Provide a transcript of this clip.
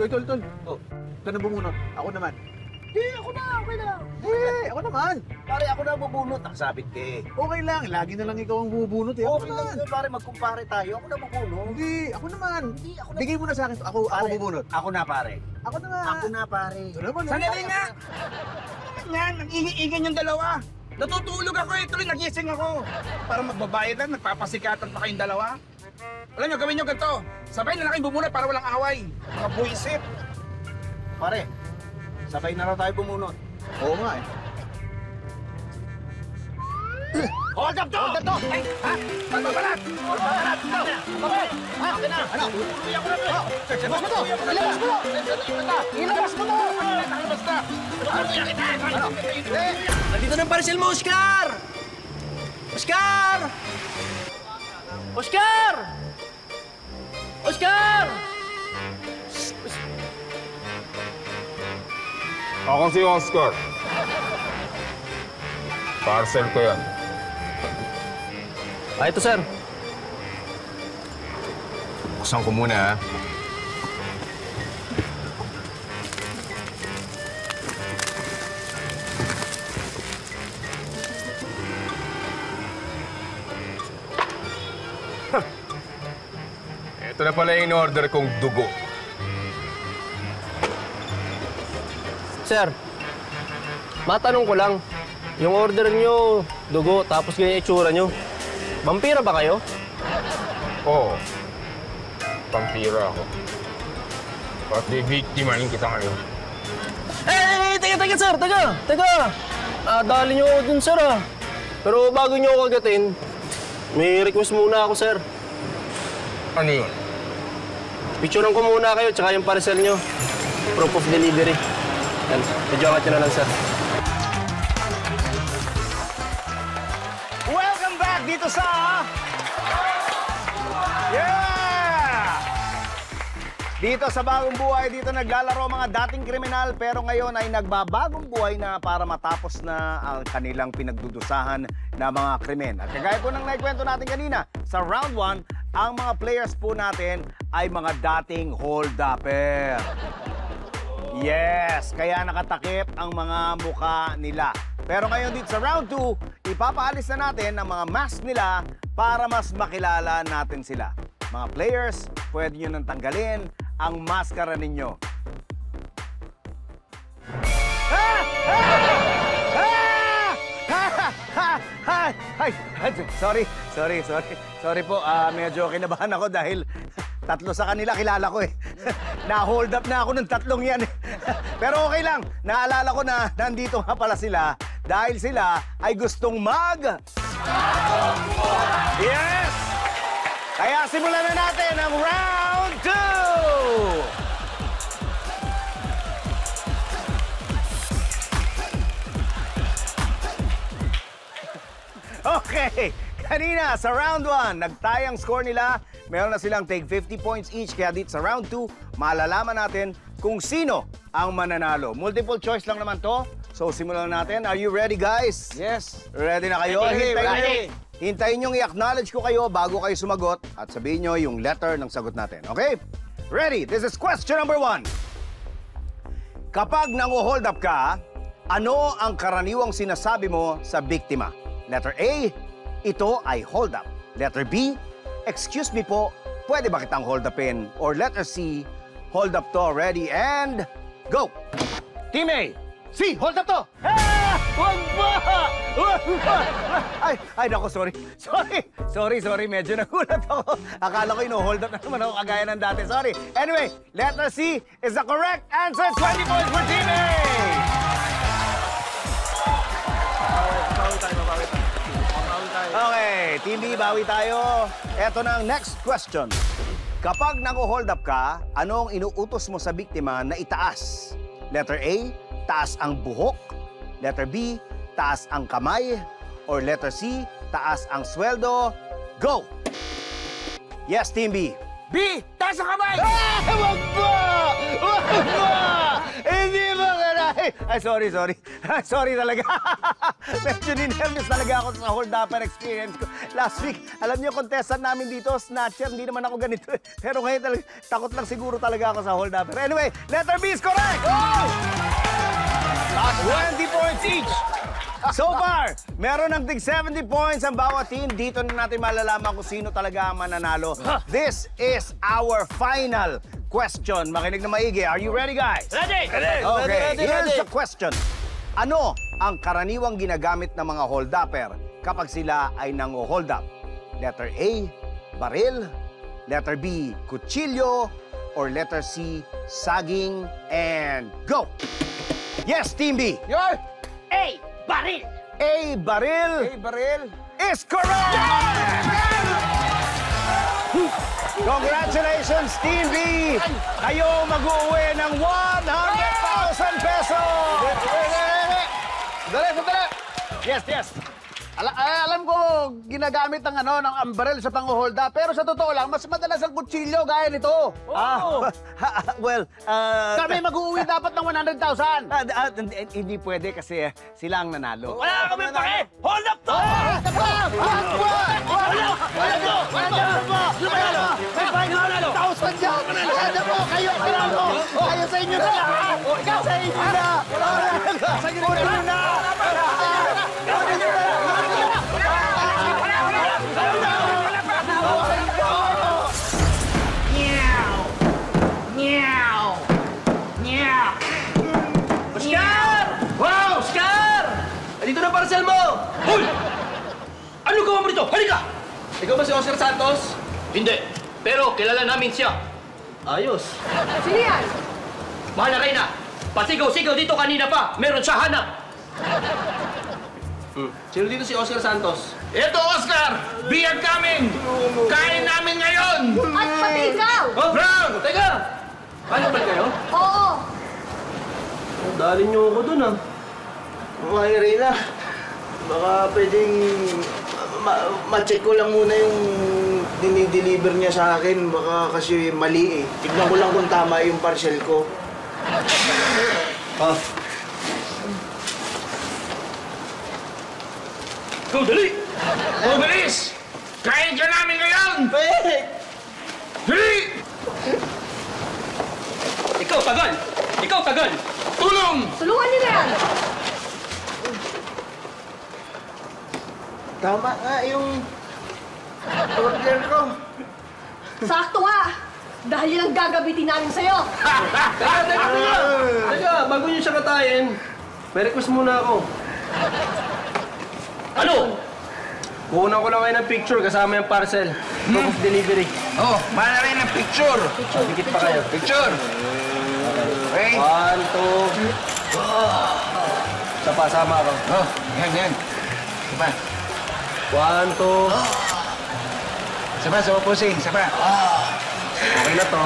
Tol. Oh, ito na bumunot. Ako naman. Ako na, okay na. Ako naman. Pare, ako na bubunot. Ang sabit ka eh. Okay lang. Lagi na lang ikaw ang bubunot eh. Ako Okay naman. lang, pare, magkumpare tayo. Ako na bubunot. Hindi, ako naman. Hindi, ako na. Bigay mo na sa akin. Ako bubunot. Ako na, pare. Ako na nga. Ako na, pare. Ito naman. Sandali nga! Yan, nag-iingan yung dalawa. Natutulog ako eh, tuloy nagising ako. Para magbabayad lang, nagpapasikatan pa kayong dalawa. Alam nyo, gawin nyo ganito. Sabay na lang kayong bumunot para walang away. Mga buisit. Pare, sabay na raw tayo bumunot. Oo nga eh. Hold up to! Hold up to! Ay, ha? Magbabalat! Magbabalat! Okay, ha? Okay na. Ano? Tuloy ako na ba? Ilabas mo to! Ilabas mo to! Ilabas mo to! Nakalabas na! Tuloy kita! Ano? Nandito na ang parcel mo, Oscar! Oscar! Oscar! Oscar! Ako si Oscar. Parcel ko yan. Ito, sir. Buksan ko muna, ha? Ito na pala yung in-order kong dugo. Sir, matanong ko lang. Yung order nyo, dugo, tapos ganyan itsura nyo. Vampira ba kayo? Oo. Pampira ako. At bibiktimahin kita ngayon. Teka, sir! Teka! Dali nyo ako dun, sir, ah. Pero bago nyo ako agatin, may request muna ako, sir. Ano yun? Picturean ko muna kayo, tsaka yung parcel nyo. Proof of delivery. Yan, medyo angat nyo na lang, sir. Welcome back dito sa... Yeah! Dito sa Bagong Buhay, dito naglalaro mga dating kriminal pero ngayon ay nagbabagong buhay na para matapos na ang kanilang pinagdudusahan na mga krimen. At kagaya po ng naikwento natin kanina, sa round 1, ang mga players po natin ay mga dating hold-upper. Yes, kaya nakatakip ang mga muka nila. Pero ngayon dito sa round 2, ipapaalis na natin ang mga mask nila para mas makilala natin sila. Mga players, pwede nyo nang tanggalin ang maskara ninyo. Sorry po, medyo kinabahan ako dahil tatlo sa kanila kilala ko eh. Na-hold up na ako ng tatlong yan eh. Pero okay lang, naalala ko na nandito nga pala sila dahil sila ay gustong Yes! Kaya simulan na natin ang round 2! Okay, kanina sa round 1, nagtayang score nila. Meron na silang take 50 points each. Kaya dito sa round 2, malalaman natin kung sino ang mananalo. Multiple choice lang naman to. So simulan natin. Are you ready, guys? Yes. Ready na kayo? Hintayin nyo i-acknowledge ko kayo bago kayo sumagot at sabihin nyo yung letter ng sagot natin. Okay? Ready? This is question number 1. Kapag nangu-hold up ka, ano ang karaniwang sinasabi mo sa biktima? Letter A, ito ay hold up. Letter B, excuse me po, pwede ba kitang hold upin? Or letter C, hold up to, ready, and go! Team A, C, hold up to! Wag ba! Ay, naku, sorry. Sorry, medyo nagulat ako. Akala ko ino-hold up na naman ako kagaya ng dati. Sorry. Anyway, letter C is the correct answer. 20 points for Team A! Okay, Team B, bawi tayo. Eto na ang next question. Kapag nangu-hold up ka, anong inuutos mo sa biktima na itaas? Letter A, taas ang buhok. Letter B, taas ang kamay. Or letter C, taas ang sweldo. Go! Yes, Team B. B! Taas ang kamay! Wag ba! Hindi ba karahin? Ay, sorry. Sorry talaga. Medyo ninervous talaga ako sa hold-upper experience ko. Last week, alam niyo, contestant namin dito, snatcher, hindi naman ako ganito. Pero ngayon talaga, takot lang siguro talaga ako sa hold-upper. Anyway, letter B is correct! 20 points each! So far, meron ng tig 70 points ang bawat team. Dito na natin malalaman kung sino talaga ang mananalo. This is our final question. Makinig na maigi. Are you ready, guys? Ready! Okay, here's the question. Ano ang karaniwang ginagamit ng mga hold-upper kapag sila ay nango-hold up? Letter A, baril. Letter B, kutsilyo. Or letter C, saging. And go! Yes, Team B. Yoy! A, baril! A, baril. Hey, baril! Is correct! Congratulations, Team B! Kayo mag-uwi ng 100,000 pesos! Sandali. Yes. Alam ko, ginagamit ng baril sa pang-hold up. Pero sa totoo lang, mas madalas ang kutsilyo gaya nito. Well, Kami mag-uwi dapat ng 100,000. hindi pwede kasi sila ang nanalo. Wala kami pake! Hold up to! Kayo sa inyo na lahat! Ikaw sa inyo na! Puno na! Oscar! Wow, Oscar! Dito na parcel mo! Hoy! Ano gawa mo dito? Halika! Ikaw ba si Oscar Santos? Hindi. Pero kilala namin siya. Ayos. Sino yan? Mahal na Reyna, pasigaw-sigaw dito kanina pa. Meron siya hanap. Sino dito si Oscar Santos? Ito, Oscar! Biyag kami! Kain namin ngayon! At pati ikaw! Oh, Bro! Teka! Ano ba kayo? Oo! Dali niyo ako dun, ah. Mga Irina, baka pwedeng ma-check ko lang muna yung dinideliver niya sa akin. Baka kasi mali eh. Tignan ko lang kung tama yung parcel ko. Go, dali! Oh, bilis! Kain ka namin ngayon! Dali! Ikaw, tagal! Ikaw, tagal! Tulong! Tulungan niyo na yan! Tama nga yung order ko. Sakto nga! Dahil yan ang gagabitin namin sa'yo! Teka, bago niyo siya katayin, may request muna ako. Ano? Kukunan ko lang kayo ng picture kasama yung parcel. Proof of delivery. Oh, mahal na rin ang picture! Dikit pa kayo. Picture! Okay? 1, 2... Isa pa, sama ako. Oh, yan. Sapa. 1, 2... Sapa, pusing. Sapa. Okay na to.